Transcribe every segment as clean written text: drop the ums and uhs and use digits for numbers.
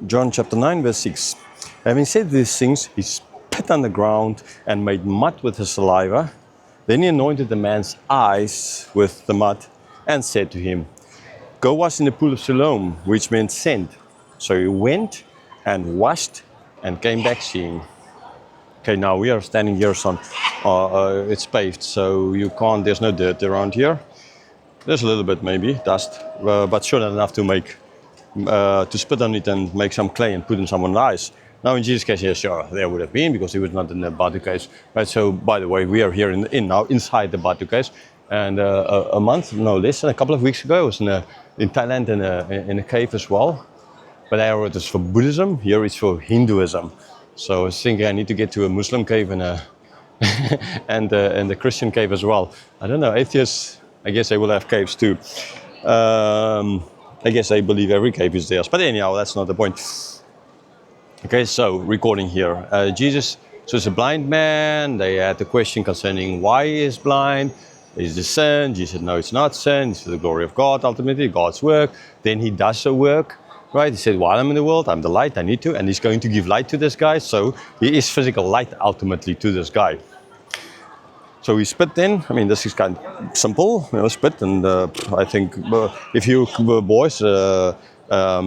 John chapter 9, verse 6. Having said these things, he spit on the ground and made mud with his saliva. Then he anointed the man's eyes with the mud and said to him, "Go wash in the pool of Siloam," which meant sent. So he went and washed and came back seeing. Okay, now we are standing here on, it's paved, so you can't, there's no dirt around here. There's a little bit maybe, dust, but sure not enough to make, to spit on it and make some clay and put in someone's eyes. Now in Jesus' case, yes, sure, there would have been, because he was not in the Batu case. Right, so by the way, we are here now inside the Batu case. And a month, no less than a couple of weeks ago, I was in Thailand in a cave as well. But there it is for Buddhism, here it's for Hinduism. So I was thinking I need to get to a Muslim cave and a Christian cave as well. I don't know, atheists, I guess they will have caves too. I guess they believe every cave is theirs. But anyhow, that's not the point. Okay, so recording here. Jesus, so it's a blind man. They had the question concerning why he is blind. Is it sin? Jesus said, no, it's not sin. It's for the glory of God, ultimately, God's work. Then he does the work. Right, he said, while I'm in the world, I'm the light, I need to, and he's going to give light to this guy, so he is physical light ultimately to this guy. So he spit then, I mean, this is kind of simple, spit, and I think if you were boys, or at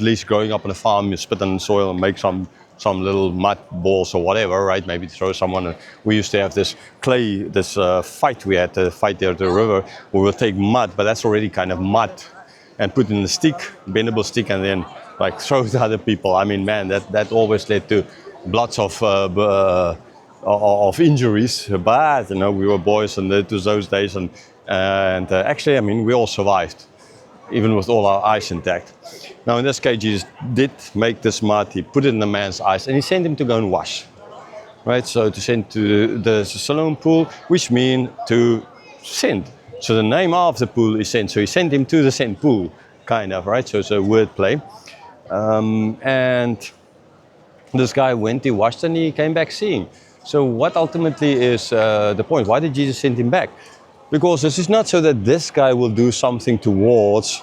least growing up on a farm, you spit on the soil and make some little mud balls or whatever, right? Maybe throw someone. We used to have this clay, this fight we had to fight there at the river, where we'll take mud, but that's already kind of mud, and put in a stick, bendable stick, and then like throw it to other people. I mean, man, that always led to lots of injuries. But we were boys, and it was those days, and actually, I mean, we all survived, even with all our eyes intact. Now, in this case, Jesus did make this mud. He put it in the man's eyes, and he sent him to go and wash. Right, so to send to the Siloam pool, which means to send. So the name of the pool is sent. So he sent him to the sent pool, kind of, right? So it's a word play. And this guy went, he washed, and he came back seeing. So what ultimately is the point? Why did Jesus send him back? Because this is not so that this guy will do something towards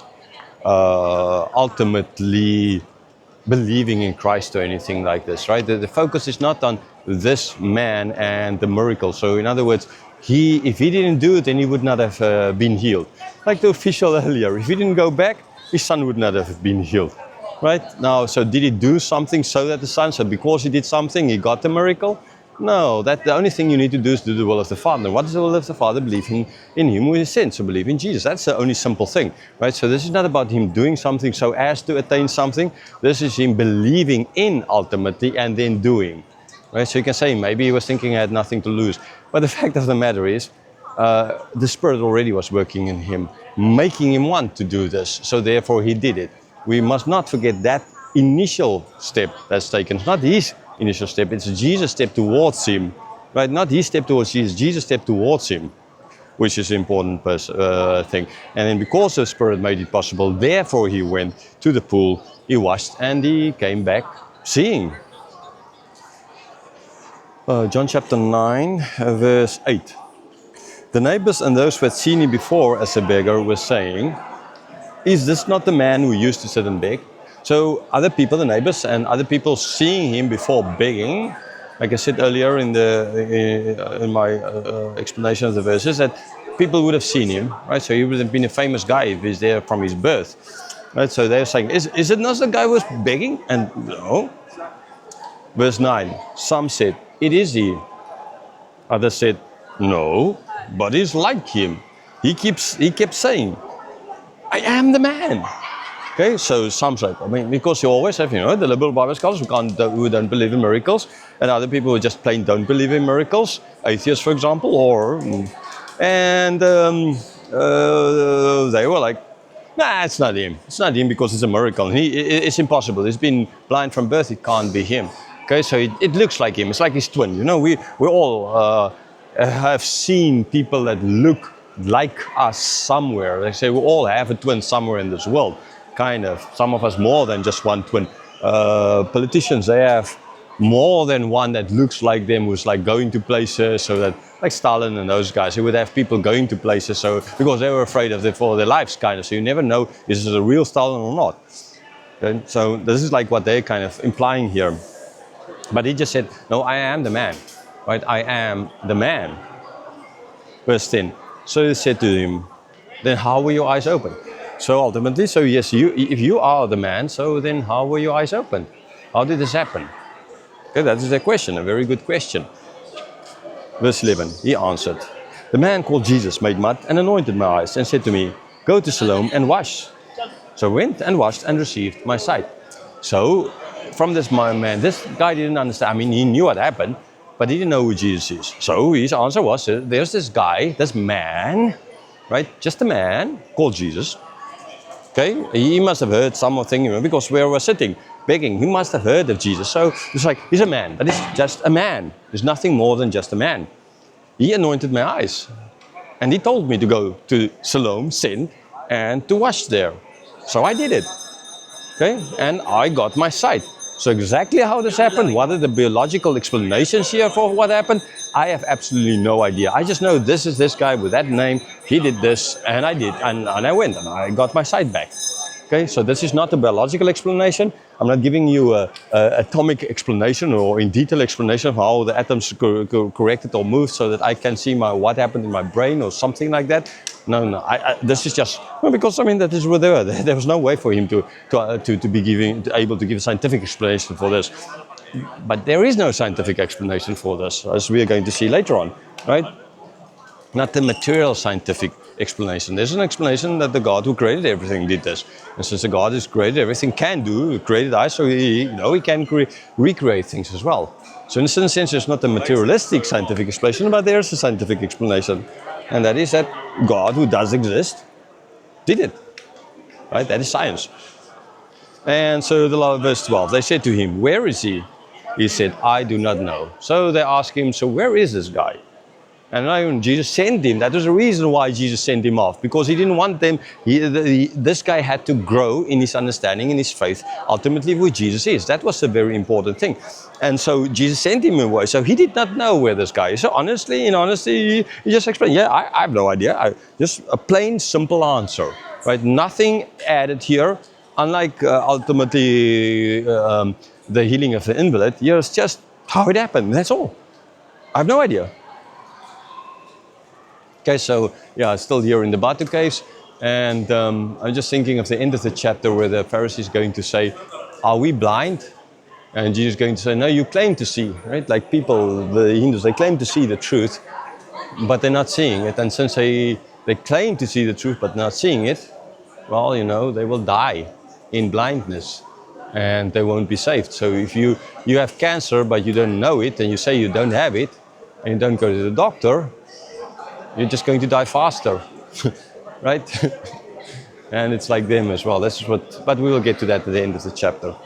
ultimately believing in Christ or anything like this, right? The focus is not on this man and the miracle. So in other words, if he didn't do it, then he would not have been healed. Like the official earlier, if he didn't go back, his son would not have been healed. Right? Now, so did he do something so that the son, so because he did something, he got the miracle? No, the only thing you need to do is do the will of the Father. What is the will of the Father? Believe in him who is sent, so believe in Jesus. That's the only simple thing, right? So this is not about him doing something so as to attain something. This is him believing in ultimately and then doing. Right? So you can say maybe he was thinking he had nothing to lose. But the fact of the matter is, the Spirit already was working in him, making him want to do this. So therefore he did it. We must not forget that initial step that's taken. It's not his initial step, it's Jesus' step towards him. Right? Not his step towards Jesus' step towards him, which is an important thing. And then because the Spirit made it possible, therefore he went to the pool, he washed, and he came back seeing. John chapter 9, verse 8. The neighbors and those who had seen him before as a beggar were saying, "Is this not the man who used to sit and beg?" So other people, the neighbors and other people seeing him before begging, like I said earlier in my explanation of the verses, that people would have seen him, right? So he would have been a famous guy if he's there from his birth, right? So they're saying, is it not the guy who was begging? And no. Verse 9, some said, "It is he." Others said, "No, but he's like him. He kept saying, 'I am the man.'" Okay, so some say, I mean, because you always have, the liberal Bible scholars who don't believe in miracles, and other people who just plain don't believe in miracles, atheists, for example, they were like, "Nah, it's not him. It's not him because it's a miracle. It's impossible. He's been blind from birth. It can't be him." Okay, so it looks like him. It's like his twin. We all have seen people that look like us somewhere. They say we all have a twin somewhere in this world. Kind of. Some of us more than just one twin. Politicians, they have more than one that looks like them, who's like going to places, so that, like Stalin and those guys, they would have people going to places, so because they were afraid for their lives, kind of. So you never know, is this a real Stalin or not? Okay? So this is like what they're kind of implying here. But he just said, no, I am the man, right? I am the man. Verse 10. So he said to him, then how were your eyes open? So ultimately, so yes, if you are the man, so then how were your eyes open? How did this happen? Okay, that is a question, a very good question. Verse 11, he answered, the man called Jesus made mud and anointed my eyes and said to me, go to Siloam and wash. So I went and washed and received my sight. So from this man, this guy didn't understand. I mean, he knew what happened, but he didn't know who Jesus is. So his answer was, there's this guy, this man, right? Just a man called Jesus. Okay, he must have heard something, because where we're sitting, begging, he must have heard of Jesus. So it's like, he's a man, but it's just a man. There's nothing more than just a man. He anointed my eyes. And he told me to go to Siloam, send, and to wash there. So I did it. Okay, and I got my sight. So exactly how this happened, what are the biological explanations here for what happened, I have absolutely no idea. I just know this is this guy with that name, he did this, and I did, and I went, and I got my sight back. Okay, so this is not a biological explanation. I'm not giving you a atomic explanation or in detail explanation of how the atoms corrected or moved so that I can see what happened in my brain or something like that. No. This is just because that is what they were. There was no way for him to be able to give a scientific explanation for this. But there is no scientific explanation for this, as we are going to see later on, right? Not the material scientific explanation. There's an explanation that the God who created everything did this. And since the God who's created everything can do, created eyes, so he can recreate things as well. So in a certain sense, there's not a materialistic scientific explanation, but there's a scientific explanation. And that is that God, who does exist, did it. Right? That is science. And so verse 12, they said to him, where is he? He said, I do not know. So they asked him, so where is this guy? And when Jesus sent him, that was the reason why Jesus sent him off, because he didn't want them, this guy had to grow in his understanding, in his faith, ultimately who Jesus is. That was a very important thing. And so Jesus sent him away. So he did not know where this guy is. So honestly, he just explained, I have no idea. Just a plain, simple answer, right? Nothing added here. Unlike ultimately the healing of the invalid, here's just how it happened. That's all. I have no idea. Okay, so still here in the Batu caves, and I'm just thinking of the end of the chapter where the Pharisees going to say, are we blind? And Jesus is going to say, no, you claim to see, right? Like people, the Hindus, they claim to see the truth, but they're not seeing it. And since they claim to see the truth, but not seeing it, well, they will die in blindness and they won't be saved. So if you have cancer, but you don't know it, and you say you don't have it, and you don't go to the doctor, you're just going to die faster, right? And it's like them as well. But we will get to that at the end of the chapter.